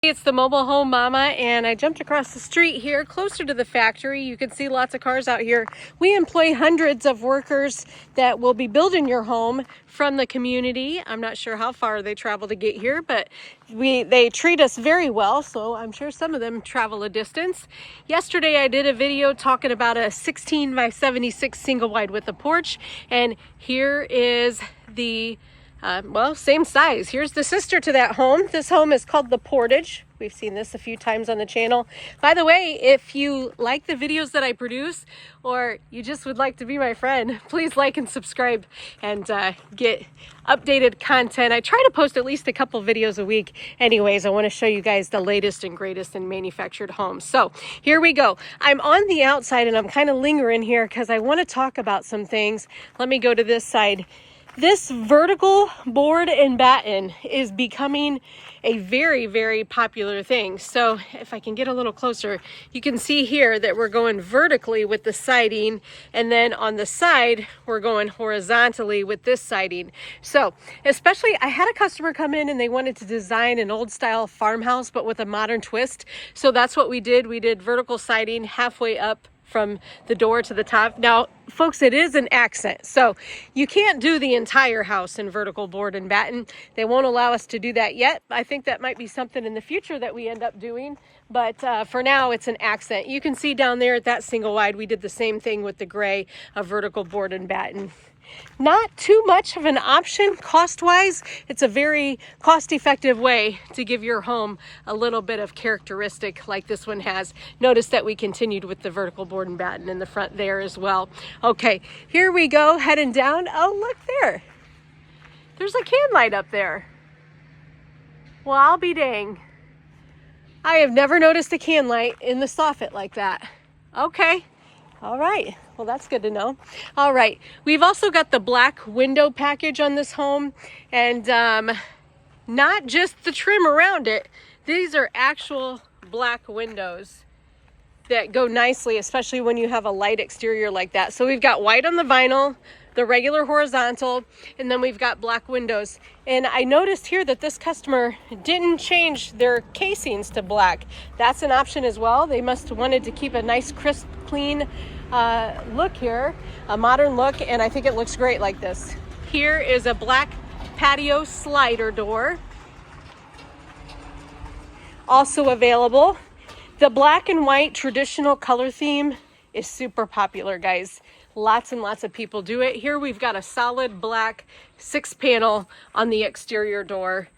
It's the mobile home mama, and I jumped across the street here closer to the factory. You can see lots of cars out here. We employ hundreds of workers that will be building your home from the community. I'm not sure how far they travel to get here, but they treat us very well, so I'm sure some of them travel a distance. Yesterday I did a video talking about a 16 by 76 single wide with a porch, and here is the same size. Here's the sister to that home. This home is called the Portage. We've seen this a few times on the channel. By the way, if you like the videos that I produce, or you just would like to be my friend, please like and subscribe and get updated content. I try to post at least a couple videos a week. Anyways, I want to show you guys the latest and greatest in manufactured homes. So here we go. I'm on the outside and I'm kind of lingering here because I want to talk about some things. Let me go to this side. This vertical board and batten is becoming a very, very popular thing. So if I can get a little closer, you can see here that we're going vertically with the siding, and then on the side, we're going horizontally with this siding. So especially, I had a customer come in and they wanted to design an old style farmhouse, but with a modern twist. So that's what we did. We did vertical siding halfway up from the door to the top. Now, folks, it is an accent, so you can't do the entire house in vertical board and batten. They won't allow us to do that yet. I think that might be something in the future that we end up doing, but for now, it's an accent. You can see down there at that single wide, we did the same thing with the gray of vertical board and batten. Not too much of an option cost-wise. It's a very cost-effective way to give your home a little bit of characteristic like this one has. Notice that we continued with the vertical board and batten in the front there as well. Okay, here we go, heading down. Oh, look there. There's a can light up there. Well, I'll be dang. I have never noticed a can light in the soffit like that. Okay. All right, well, that's good to know. All right, we've also got the black window package on this home, and not just the trim around it. These are actual black windows that go nicely, especially when you have a light exterior like that. So we've got white on the vinyl, the regular horizontal, and then we've got black windows. And I noticed here that this customer didn't change their casings to black. That's an option as well. They must have wanted to keep a nice, crisp, clean look here, a modern look, and I think it looks great like this. Here is a black patio slider door, also available. The black and white traditional color theme is super popular, guys. Lots and lots of people do it. Here we've got a solid black 6-panel on the exterior door.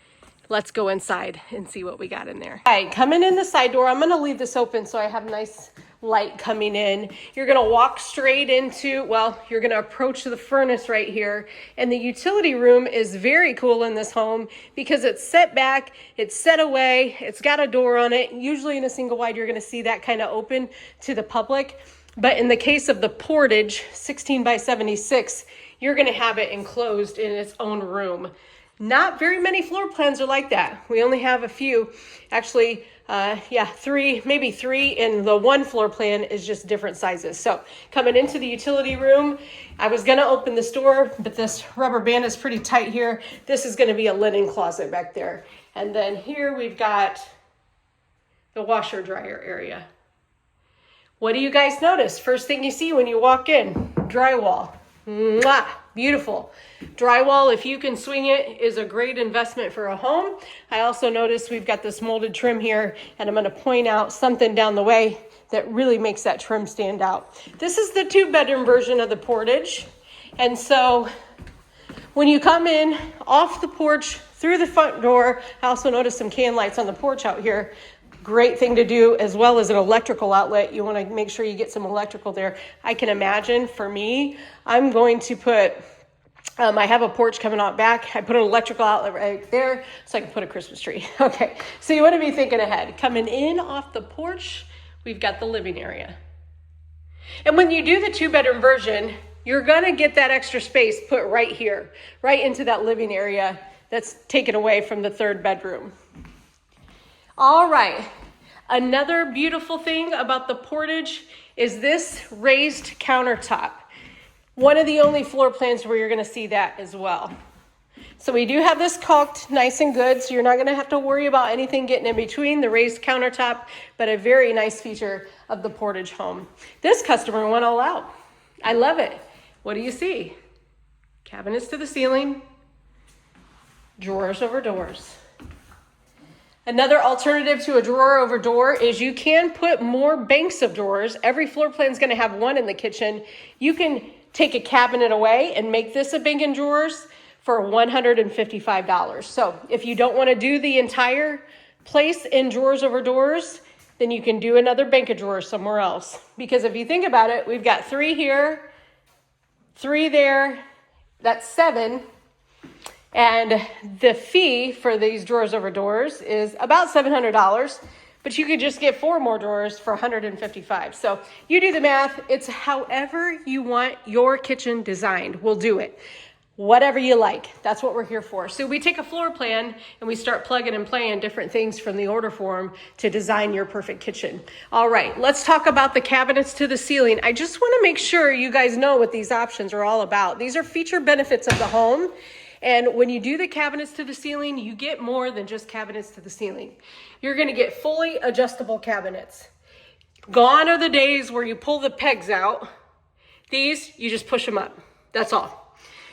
Let's go inside and see what we got in there. All right, coming in the side door, I'm gonna leave this open so I have nice light coming in. You're gonna walk straight into, well, you're gonna approach the furnace right here. And the utility room is very cool in this home because it's set back, it's set away, it's got a door on it. Usually in a single wide, you're gonna see that kind of open to the public. But in the case of the Portage 16 by 76, you're gonna have it enclosed in its own room. Not very many floor plans are like that. We only have a few. Actually, maybe three, and the one floor plan is just different sizes. So coming into the utility room, I was gonna open this door, but this rubber band is pretty tight here. This is gonna be a linen closet back there. And then here we've got the washer dryer area. What do you guys notice? First thing you see when you walk in, drywall. Mwah, beautiful. Drywall, if you can swing it, is a great investment for a home. I also noticed we've got this molded trim here, and I'm gonna point out something down the way that really makes that trim stand out. This is the 2-bedroom version of the Portage. And so when you come in off the porch through the front door, I also noticed some can lights on the porch out here. Great thing to do, as well as an electrical outlet. You want to make sure you get some electrical there. I can imagine for me, I'm going to put, I have a porch coming out back. I put an electrical outlet right there so I can put a Christmas tree. Okay, so you want to be thinking ahead. Coming in off the porch, we've got the living area. And when you do the 2-bedroom version, you're going to get that extra space put right here, right into that living area that's taken away from the 3rd bedroom. All right, another beautiful thing about the Portage is this raised countertop. One of the only floor plans where you're gonna see that as well. So we do have this caulked nice and good, so you're not gonna have to worry about anything getting in between the raised countertop, but a very nice feature of the Portage home. This customer went all out. I love it. What do you see? Cabinets to the ceiling, drawers over doors. Another alternative to a drawer over door is you can put more banks of drawers. Every floor plan is gonna have one in the kitchen. You can take a cabinet away and make this a bank and drawers for $155. So if you don't want to do the entire place in drawers over doors, then you can do another bank of drawers somewhere else. Because if you think about it, we've got 3 here, 3 there, that's 7. And the fee for these drawers over doors is about $700, but you could just get 4 more drawers for $155. So you do the math, it's however you want your kitchen designed, we'll do it. Whatever you like, that's what we're here for. So we take a floor plan and we start plugging and playing different things from the order form to design your perfect kitchen. All right, let's talk about the cabinets to the ceiling. I just want to make sure you guys know what these options are all about. These are feature benefits of the home. And when you do the cabinets to the ceiling, you get more than just cabinets to the ceiling. You're going to get fully adjustable cabinets. Gone are the days where you pull the pegs out. These, you just push them up. That's all.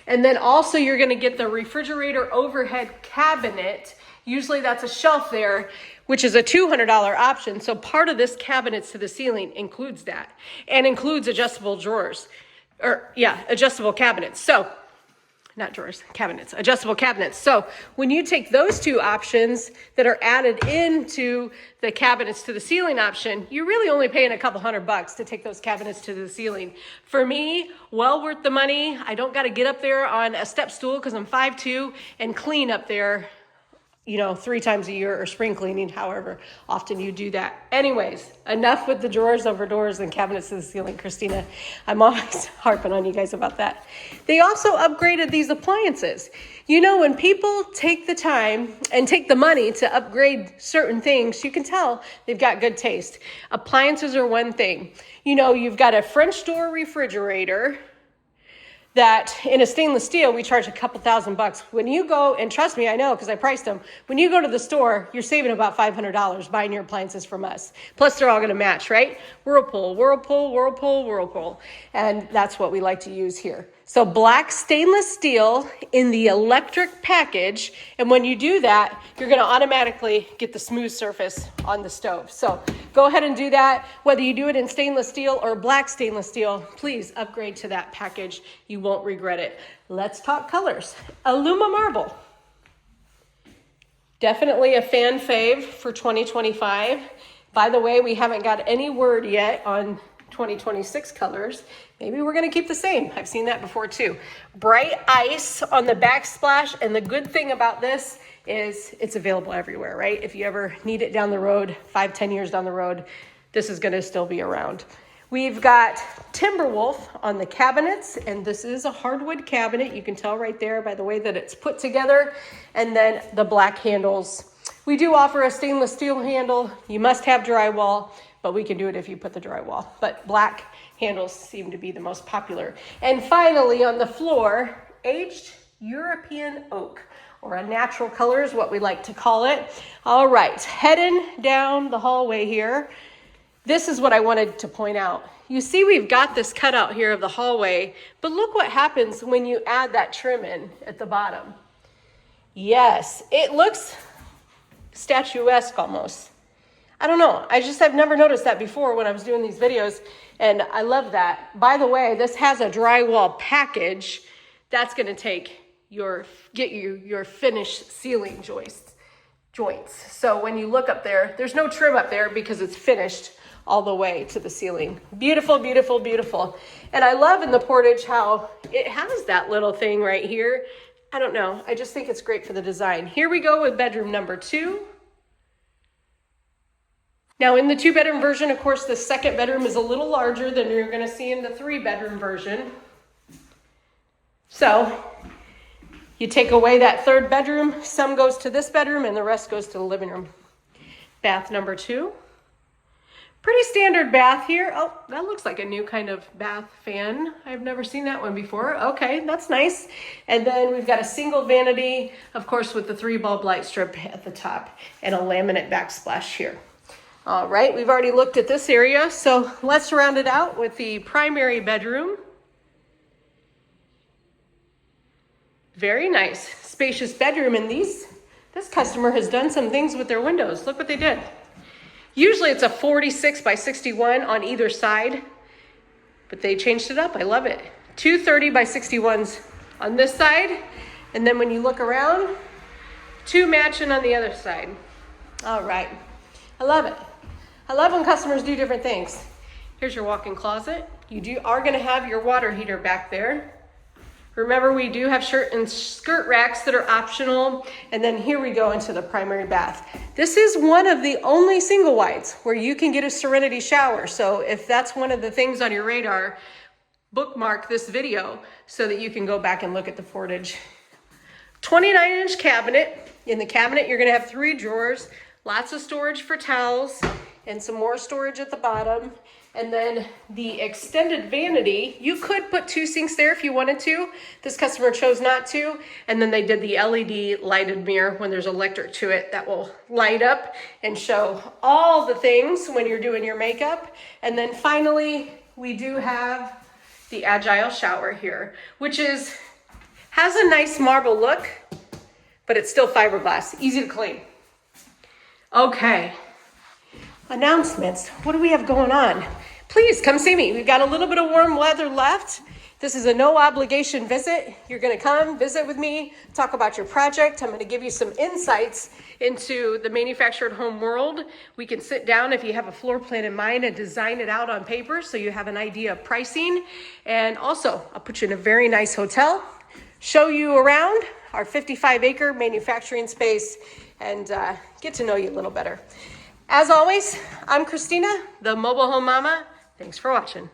And then also you're gonna get the refrigerator overhead cabinet. Usually that's a shelf there, which is a $200 option. So part of this cabinets to the ceiling includes that and includes adjustable drawers adjustable cabinets. So not drawers, cabinets, adjustable cabinets. So when you take those 2 options that are added into the cabinets to the ceiling option, you're really only paying a couple $100 to take those cabinets to the ceiling. For me, well worth the money. I don't got to get up there on a step stool because I'm 5'2" and clean up there, 3 times a year, or spring cleaning, however often you do that. Anyways, enough with the drawers over doors and cabinets to the ceiling, Christina. I'm always harping on you guys about that. They also upgraded these appliances. When people take the time and take the money to upgrade certain things, you can tell they've got good taste. Appliances are one thing. You've got a French door refrigerator that in a stainless steel, we charge a couple $1,000. When you go, and trust me, I know because I priced them, when you go to the store, you're saving about $500 buying your appliances from us. Plus they're all gonna match, right? Whirlpool, Whirlpool, Whirlpool, Whirlpool. And that's what we like to use here. So black stainless steel in the electric package. And when you do that, you're gonna automatically get the smooth surface on the stove. So go ahead and do that. Whether you do it in stainless steel or black stainless steel, please upgrade to that package. You won't regret it. Let's talk colors. Aluma marble. Definitely a fan fave for 2025. By the way, we haven't got any word yet on 2026 colors. Maybe we're gonna keep the same. I've seen that before too. Bright ice on the backsplash, and the good thing about this is it's available everywhere, right? If you ever need it down the road, 5-10 years down the road, this is gonna still be around. We've got Timberwolf on the cabinets, and this is a hardwood cabinet. You can tell right there by the way that it's put together, and then the black handles. We do offer a stainless steel handle. You must have drywall, but we can do it if you put the drywall. But black handles seem to be the most popular. And finally, on the floor, aged European oak, or a natural color is what we like to call it. All right, heading down the hallway here. This is what I wanted to point out. You see we've got this cutout here of the hallway, but look what happens when you add that trim in at the bottom. Yes, it looks statuesque almost. I don't know, I've never noticed that before when I was doing these videos, and I love that. By the way, this has a drywall package that's gonna get you your finished ceiling joints. So when you look up there, there's no trim up there because it's finished all the way to the ceiling. Beautiful, beautiful, beautiful. And I love in the Portage how it has that little thing right here. I don't know, I just think it's great for the design. Here we go with bedroom number 2. Now in the 2-bedroom version, of course, the second bedroom is a little larger than you're gonna see in the 3-bedroom version. So you take away that 3rd bedroom, some goes to this bedroom and the rest goes to the living room. Bath number 2. Pretty standard bath here. Oh, that looks like a new kind of bath fan. I've never seen that one before. Okay, that's nice. And then we've got a single vanity, of course, with the 3-bulb light strip at the top and a laminate backsplash here. All right, we've already looked at this area, so let's round it out with the primary bedroom. Very nice, spacious bedroom. And this customer has done some things with their windows. Look what they did. Usually it's a 46 by 61 on either side, but they changed it up. I love it. 2 30 by 61s on this side, and then when you look around, 2 matching on the other side. All right, I love it. I love when customers do different things. Here's your walk-in closet. You are gonna have your water heater back there. Remember, we do have shirt and skirt racks that are optional. And then here we go into the primary bath. This is one of the only single wides where you can get a Serenity shower. So if that's one of the things on your radar, bookmark this video so that you can go back and look at the Portage. 29-inch cabinet. In the cabinet, you're gonna have 3 drawers, lots of storage for towels, and some more storage at the bottom. And then the extended vanity, you could put 2 sinks there if you wanted to. This customer chose not to. And then they did the LED lighted mirror when there's electric to it that will light up and show all the things when you're doing your makeup. And then finally, we do have the Agile shower here, which has a nice marble look, but it's still fiberglass, easy to clean. Okay. Announcements. What do we have going on? Please come see me. We've got a little bit of warm weather left. This is a no obligation visit. You're going to come visit with me, talk about your project. I'm going to give you some insights into the manufactured home world. We can sit down if you have a floor plan in mind and design it out on paper so you have an idea of pricing. And also, I'll put you in a very nice hotel, show you around our 55-acre manufacturing space, and get to know you a little better. As always, I'm Christina, the Mobile Home Mama. Thanks for watching.